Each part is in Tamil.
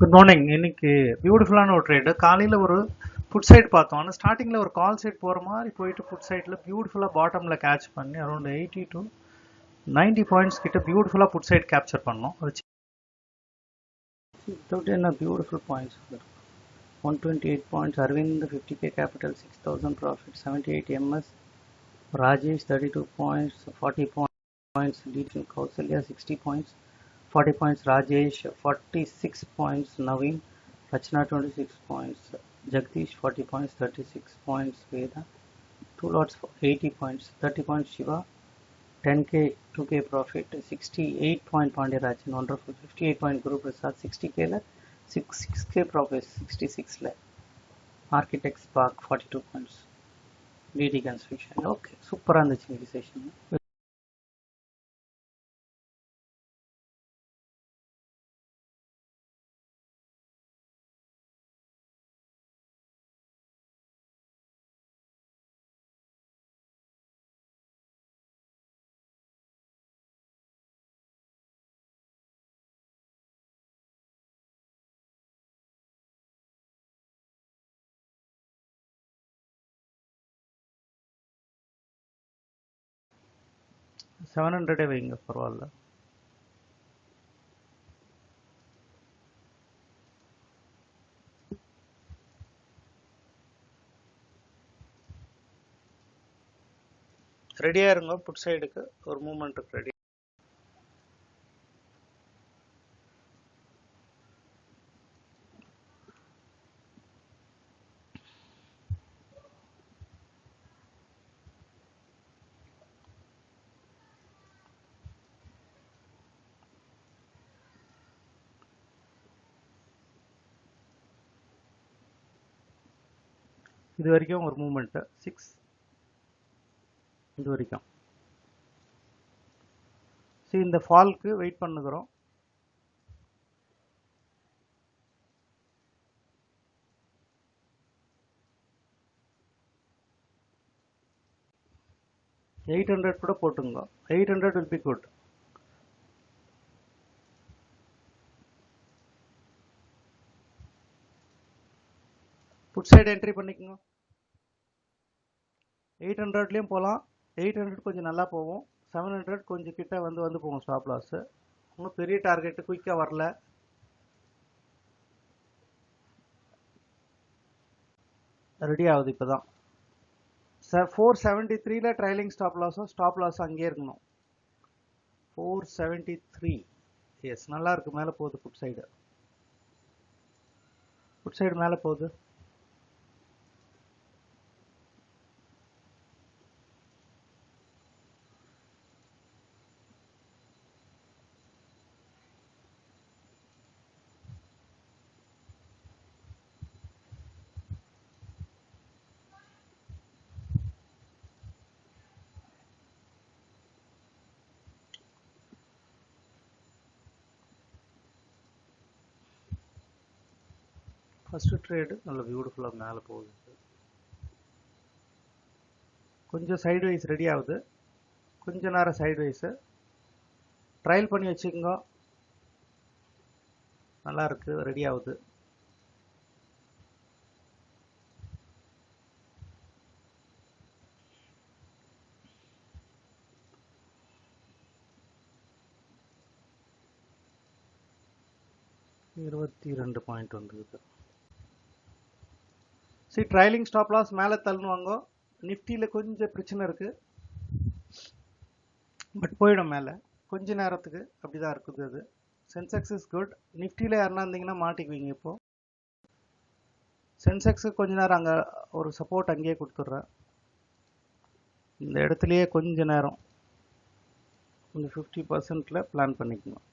Good morning. இன்னைக்கு பியூட்டிஃபுல்லான ஒரு ட்ரேடு. காலையில் ஒரு ஃபுட் சைட் பார்த்தோம். ஆனால் ஸ்டார்டிங்கில் ஒரு கால் சைட் போகிற மாதிரி போயிட்டு ஃபுட் சைட்டில் பியூட்டிஃபுல்லாக பாட்டமில் கேட்ச் பண்ணி அரௌண்ட் 80 to 90 பாயிண்ட்ஸ் கிட்ட பியூட்டிஃபுல்லாக ஃபுட் சைட் கேப்சர் பண்ணோம். அது என்ன beautiful points 128 points, Aravind 50K capital, 6,000 profit, 78 MS, Rajesh 32 points, 40 points, Deepan Kausalya 60 points, 40 points, Rajesh 46 points, Naveen, Rachna 26 points, Jagdish 40 points, 36 points, Veda, 2 lots for 80 points, 30 points Shiva, 10K, 2K profit, 68 point Pandirajan, wonderful, 58 point Guru Prasad, 60K la, 6K profit, 66 la, Architect Spark 42 points, DD Construction. Okay, super on the session. $700 வைங்க பரவாயில்ல. ரெடியா இருங்க. புட் சைடுக்கு ஒரு மூவ்மெண்ட்டுக்கு ரெடி. இது வரைக்கும் ஒரு மூவ்மெண்ட் 6 இது வரைக்கும். சரி, இந்த ஃபால்க்கு வெயிட் பண்ணுகிறோம். $800 கூட போட்டுங்க. 800 will be good. Put side entry பண்ணிக்கோங்க. 800லேயும் போகலாம். 800 கொஞ்சம் நல்லா போகும். 700 கொஞ்சம் கிட்ட வந்து போகும் ஸ்டாப் லாஸ். இன்னும் பெரிய டார்கெட்டு குயிக்காக வரல. ரெடி ஆகுது இப்போ தான் சார். 473ல ட்ரைலிங் ஸ்டாப் லாஸும் அங்கேயே இருக்கணும். 473 எஸ், நல்லா இருக்கு. மேலே போகுது புட் சைடு மேலே போகுது. ஃபர்ஸ்ட் ட்ரேடு நல்ல பியூட்டிஃபுல்லாக மேலே போகுது. கொஞ்சம் சைடு வைஸ் ரெடி ஆகுது. கொஞ்ச நேரம் சைடு வைஸு ட்ரையல் பண்ணி வச்சுக்கோங்க. நல்லா இருக்கு, ரெடி ஆகுது. $22 பாயிண்ட் வந்துருக்கு. சரி, ட்ரைலிங் ஸ்டாப் லாஸ் மேலே தள்ளுவாங்க. நிஃப்டியில் கொஞ்சம் பிரச்சனை இருக்கு, பட் போயிடும் மேலே கொஞ்ச நேரத்துக்கு. அப்படிதான் இருக்குது அது. Sensex is good. நிஃப்டியில் யாருன்னா இருந்தீங்கன்னா மாட்டிக்குவீங்க. இப்போ சென்செக்ஸு கொஞ்ச நேரம் அங்கே ஒரு சப்போர்ட் அங்கேயே கொடுத்துட்றேன். இந்த இடத்துலையே கொஞ்ச நேரம் கொஞ்சம் 50%ல் பிளான் பண்ணிக்கணும்.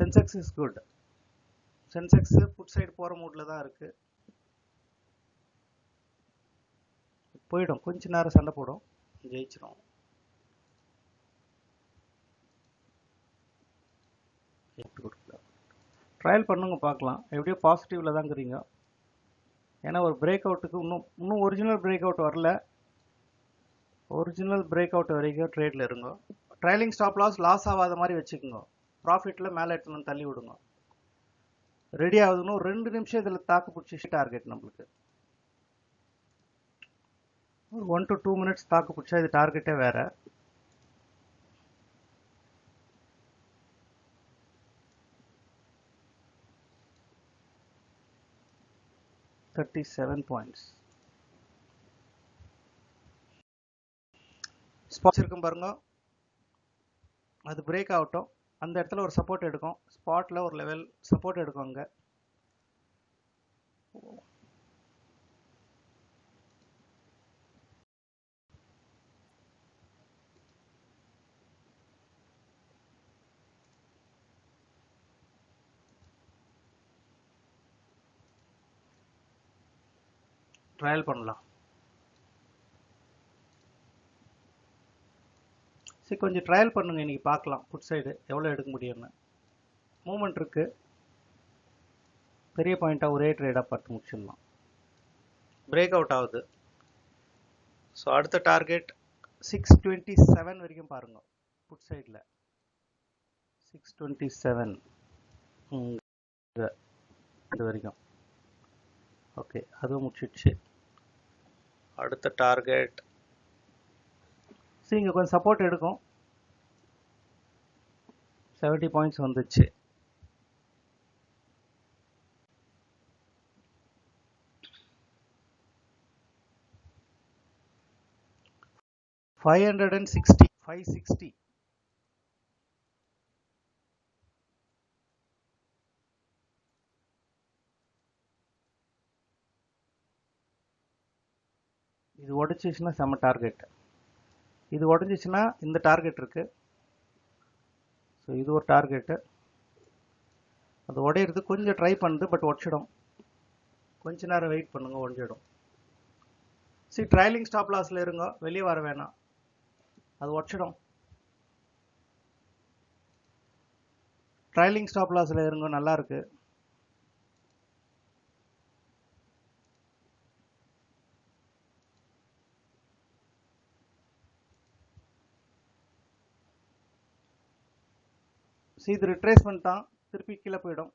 Sensex is good. Sensex put side போகிற மூடில் தான் இருக்கு. போயிடும், கொஞ்ச நேரம் சண்டை போடும், ஜெயிச்சிடும். ட்ரையல் பண்ணுங்க, பார்க்கலாம். எப்படியோ பாசிட்டிவ்ல தான் இருக்கிறீங்க. ஏன்னா ஒரு பிரேக் அவுட்டுக்கு இன்னும் ஒரிஜினல் பிரேக் அவுட் வரல. ஒரிஜினல் பிரேக் அவுட் வரைக்கும் ட்ரேடில் இருங்க. ட்ரைலிங் ஸ்டாப் லாஸ் ஆகாத மாதிரி வச்சுக்கோங்க. ப்ராஃபிட்டில் மேலே எடுத்துன்னு தள்ளி விடுங்க. ரெடி ஆகுதுன்னு 2 நிமிஷம் இதில் தாக்கு பிடிச்சி டார்கெட் நம்மளுக்கு ஒரு 1 to 2 minutes தாக்கு பிடிச்சா இது டார்கெட்டே வேற. $37 points. ஸ்பாட்ஸ் இருக்கும் பாருங்க, அது பிரேக் ஆகட்டும். அந்த இடத்துல ஒரு சப்போர்ட் எடுக்கும், ஸ்பாட்ல ஒரு லெவல் சப்போர்ட் எடுக்கும். அங்க ட்ரையல் பண்ணலாம். சரி, கொஞ்சம் ட்ரையல் பண்ணுங்க. இன்னைக்கு பார்க்கலாம் புட் சைடு எவ்வளோ எடுக்க முடியும்னு. மூவ்மெண்ட் இருக்கு, பெரிய பாயிண்டாக ஒரே ட்ரேடாக பார்த்து முடிச்சிடலாம். பிரேக் அவுட் ஆகுது. ஸோ அடுத்த டார்கெட் 627 வரைக்கும் பாருங்க. புட் சைடில் 627 இது வரைக்கும். ஓகே, அதுவும் முடிச்சிடுச்சு. அடுத்த டார்கெட் சரி, இங்கே கொஞ்சம் சப்போர்ட் எடுக்கும். 70 பாயிண்ட்ஸ் வந்துச்சு. $560. இது உடைச்சிச்சுன்னா செம்ம டார்கெட். இது உடஞ்சிச்சுன்னா இந்த டார்கெட் இருக்கு. ஸோ இது ஒரு டார்கெட்டு. அது உடையிறது கொஞ்சம் ட்ரை பண்ணுது, பட் உடச்சிடும். கொஞ்ச நேரம் வெயிட் பண்ணுங்க, உடஞ்சிடும். சரி, ட்ரையலிங் ஸ்டாப் லாஸில் இருங்க, வெளியே வர வேணாம். அது உடச்சிடும். ட்ரையலிங் ஸ்டாப் லாஸில் இருங்க, நல்லா இருக்கு. சரி, இது ரிட்ரேஸ்மெண்ட் தான், திருப்பி கீழே போயிடும்.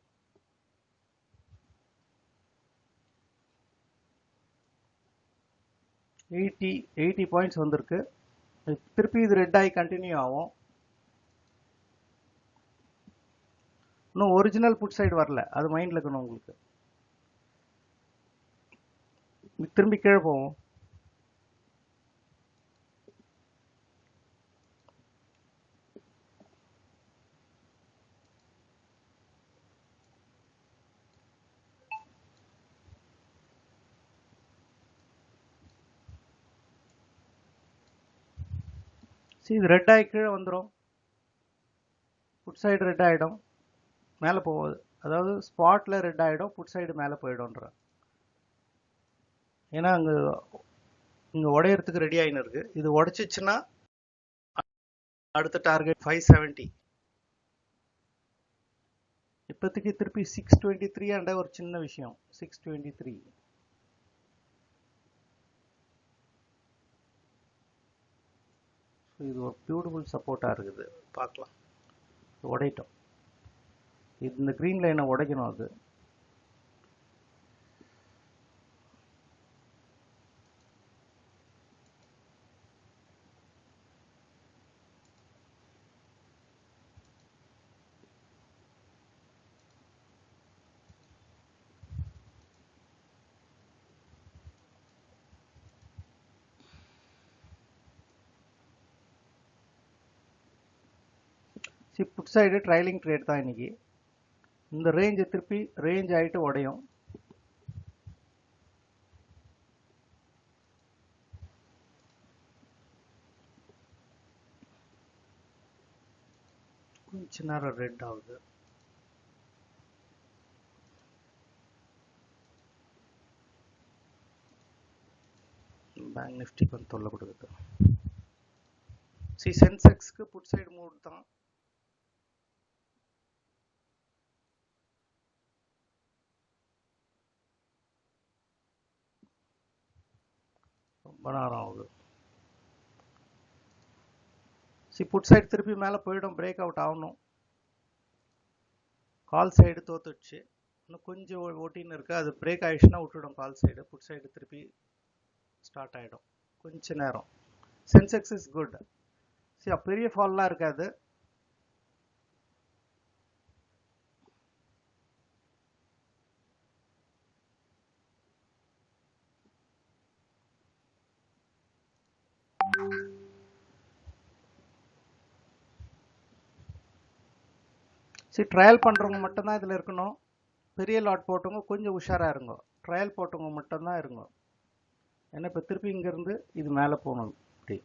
எயிட்டி பாயிண்ட்ஸ் வந்திருக்கு. திருப்பி இது ரெட் ஆகி கண்டினியூ ஆகும். இன்னும் ஒரிஜினல் புட் சைடு வரல, அது மைண்டில் இருக்கணும் உங்களுக்கு. திரும்பி கீழே போவோம். சரி, இது ரெட் ஆகி கீழே வந்துடும். புட் சைடு ரெட் ஆகிடும், மேலே போகுது. அதாவது ஸ்பாட்டில் ரெட் ஆகிடும், புட் சைடு மேலே போயிடும்ன்ற. ஏன்னா இங்கே உடையறதுக்கு ரெடி ஆகின்னு இருக்கு. இது உடைச்சிச்சுன்னா அடுத்த டார்கெட் 570. இப்போதைக்கு திருப்பி 623 ஆண்ட ஒரு சின்ன விஷயம். 623 இது ஒரு பியூட்டிஃபுல் சப்போர்ட்டாக இருக்குது. பார்க்கலாம். உடையிட்டோம். இந்த க்ரீன் லைனை உடைக்கணும். அது புட் சைடு ட்ரைலிங் ட்ரேட் தான் இன்னைக்கு. இந்த ரேஞ்சை திருப்பி ரேஞ்ச் ஆகிட்டு உடையும். கொஞ்ச நேரம் ரெட் ஆகுது. பேங்க் நிஃப்டி கொஞ்சம் தொல்லை கொடுக்குது. சென்செக்ஸ்க்கு புட் சைடு மூவ் தான். ரொம்ப நேரம் ஆகுது. புட் சைடு திருப்பி மேலே போயிடும், பிரேக் அவுட் ஆகணும். கால் சைடு தோத்துடுச்சு. இன்னும் கொஞ்சம் ஓட்டின்னு இருக்கு, அது பிரேக் ஆயிடுச்சுன்னா விட்டுடும் கால் சைடு, புட் சைடு திருப்பி ஸ்டார்ட் ஆகிடும் கொஞ்ச நேரம். Sensex is good. சரி, பெரிய ஃபால்லாம் இருக்காது. சரி, ட்ரையல் பண்ணுறவங்க மட்டும்தான் இதில் இருக்கணும். பெரிய லாட் போட்டவங்க கொஞ்சம் உஷாராக இருங்க. ட்ரையல் போட்டவங்க மட்டும்தான் இருங்க. ஏன்னா இப்போ திருப்பி இங்கேருந்து இது மேலே போகணும் இப்படி.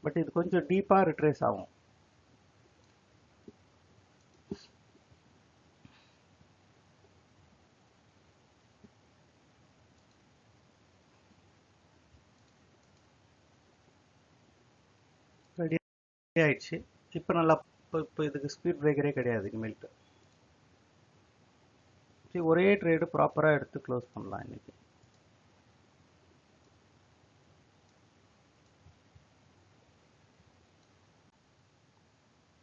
பட் இது கொஞ்சம் டீப்பாக ரிட்ரேஸ் ஆகும். ரெடி ஆயிடுச்சு. இப்போ நல்லா இப்போ இதுக்கு ஸ்பீட் பிரேக்கரே கிடையாது இனிமேல்ட்டு. சரி, ஒரே ட்ரேடு ப்ராப்பராக எடுத்து க்ளோஸ் பண்ணலாம் இன்னைக்கு.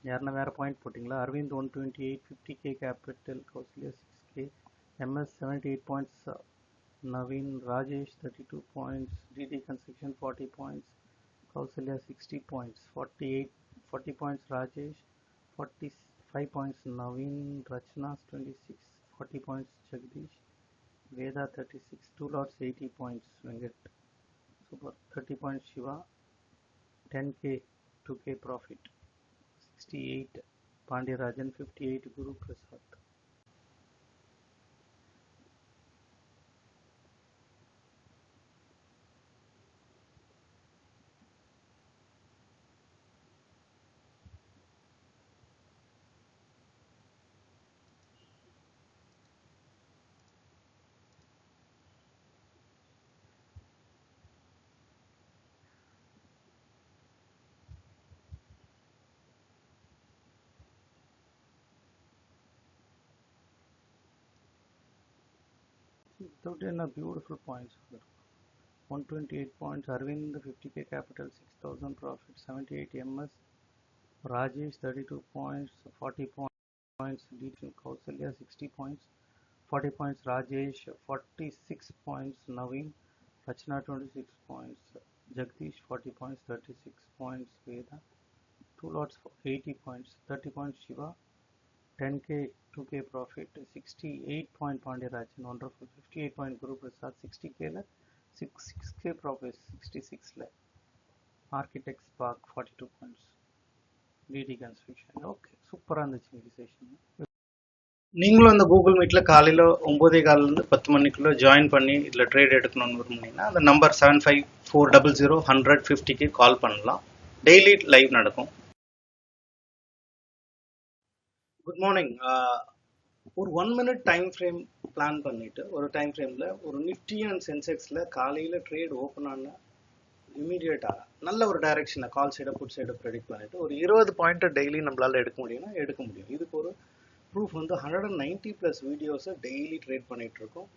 யாருன்னா வேறு பாயிண்ட் போட்டிங்களா? Aravind 128, 50K capital, Kausalya 6K, MS 78 points, Naveen, Rajesh 32 points, DD construction 40 points, Kausalya 60 points, 40 points Rajesh, 45 points Naveen, Rachna 26, 40 points Jagdish, Veda 36, 2 lots 80 points Venkat, super, 30 points Shiva, 10K, 2K profit, 68 Pandirajan, 58 Guru Prasad. Without any beautiful points. 128 points, Arvind 50K capital, 6,000 profit, 78 MS, Rajesh 32 points, 40 points, DT Kausalya 60 points, 40 points Rajesh, 46 points Naveen, Rachna 26 points, Jagdish 40 points, 36 points Veda, 2 lots 80 points, 30 points Shiva, 10K, 2K profit, 68 point Pandirajan, wonderful, 58 point Guru Prasad, 60K la 6K profit, 66 la Architects Park 42 points, DD Construction. Okay, சூப்பராக இருந்துச்சு இந்த செஷன். நீங்களும் இந்த கூகுள் மீட்டில் காலையில் 9:15 10 மணிக்குள்ளே ஜாயின் பண்ணி இதில் ட்ரேட் எடுக்கணும்னு விரும்புனீங்கன்னா அந்த நம்பர் 75400050க்கு கால் பண்ணலாம். டெய்லி லைவ் நடக்கும். Good morning. ஒரு 1 minute டைம் ஃப்ரேம் பிளான் பண்ணிட்டு ஒரு டைம் ஃப்ரேமில் ஒரு நிஃப்டி அண்ட் சென்செக்ஸில் காலையில் ட்ரேட் ஓப்பன் ஆன இமீடியட்டாக நல்ல ஒரு டைரக்ஷனை கால் சைடை புட் சைடை ப்ரெடிக்ட் பண்ணிட்டு ஒரு 20 பாயிண்ட்டை டெய்லி நம்மளால் எடுக்க முடியும்னா எடுக்க முடியும். இதுக்கு ஒரு ப்ரூஃப் வந்து 190+ வீடியோஸை டெய்லி ட்ரேட் பண்ணிட்டு இருக்கோம்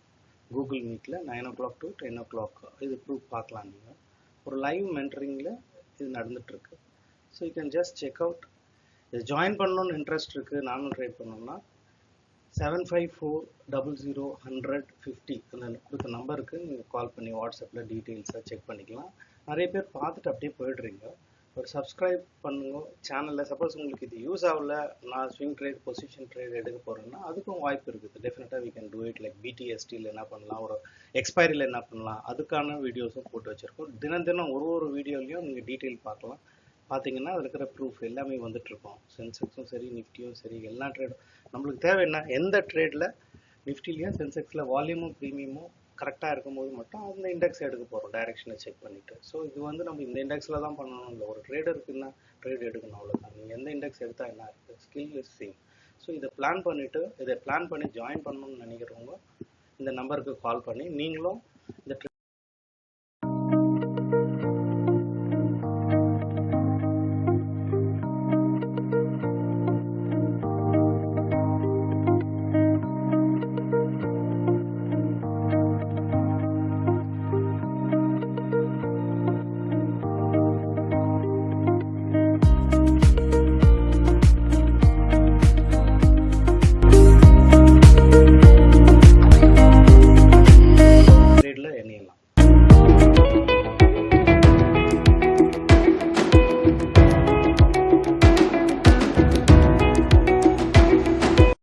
கூகுள் மீட்டில் 9 o'clock to 10 o'clock. இது ப்ரூஃப் பார்க்கலாம். நீங்கள் ஒரு லைவ் மென்டரிங்கில் இது நடந்துட்டுருக்கு. So you can just check out. இது ஜாயின் பண்ணணும்னு இன்ட்ரெஸ்ட் இருக்குது, நானும் ட்ரேட் பண்ணோம்னா 7540010050 அந்த கொடுத்த நம்பருக்கு நீங்கள் கால் பண்ணி வாட்ஸ்அப்பில் டீட்டெயில்ஸாக செக் பண்ணிக்கலாம். நிறைய பேர் பார்த்துட்டு அப்படியே போயிடுறீங்க. ஒரு சப்ஸ்கிரைப் பண்ணுங்க சேனலில். சப்போஸ் உங்களுக்கு இது யூஸ் ஆகல, நான் ஸ்விங் ட்ரேட் பொசிஷன் ட்ரேட் எடுக்க போகிறேன்னா அதுக்கும் வாய்ப்பு இருக்குது. டெஃபினட்டாக we can do it. Like பிடிஎஸ்டியில் என்ன பண்ணலாம், ஒரு எக்ஸ்பைரியில் என்ன பண்ணலாம், அதுக்கான வீடியோஸும் போட்டு வச்சுருக்கோம். தினம் தினம் ஒரு வீடியோலையும் நீங்கள் டீட்டெயில் பார்க்கலாம். பார்த்தீங்கன்னா அதில் இருக்கிற ப்ரூஃப் எல்லாமே வந்துட்டுருக்கோம். சென்செக்ஸும் சரி, நிஃப்டியும் சரி, எல்லா ட்ரேடும் நம்மளுக்கு தேவை என்ன, எந்த ட்ரேடில் நிஃப்டிலையும் சென்செக்ஸில் வால்யூமும் ப்ரீமியமும் கரெக்டாக இருக்கும்போது மட்டும் அந்த இண்டெக்ஸ் எடுக்க போகிறோம் டைரெக்ஷனை செக் பண்ணிவிட்டு. ஸோ இது வந்து நம்ம இந்த இண்டெக்ஸில் தான் பண்ணணும் இல்லை, ஒரு ட்ரேடருக்குன்னா ட்ரேட் எடுக்கணும், அவ்வளோதான். நீங்கள் எந்த இண்டெக்ஸ் எடுத்தால் என்ன இருக்குது, ஸ்கில் இஸ் சேம். ஸோ இதை பிளான் பண்ணிவிட்டு இதை பிளான் பண்ணி ஜாயின் பண்ணணும்னு நினைக்கிறவங்க இந்த நம்பருக்கு கால் பண்ணி நீங்களும் இந்த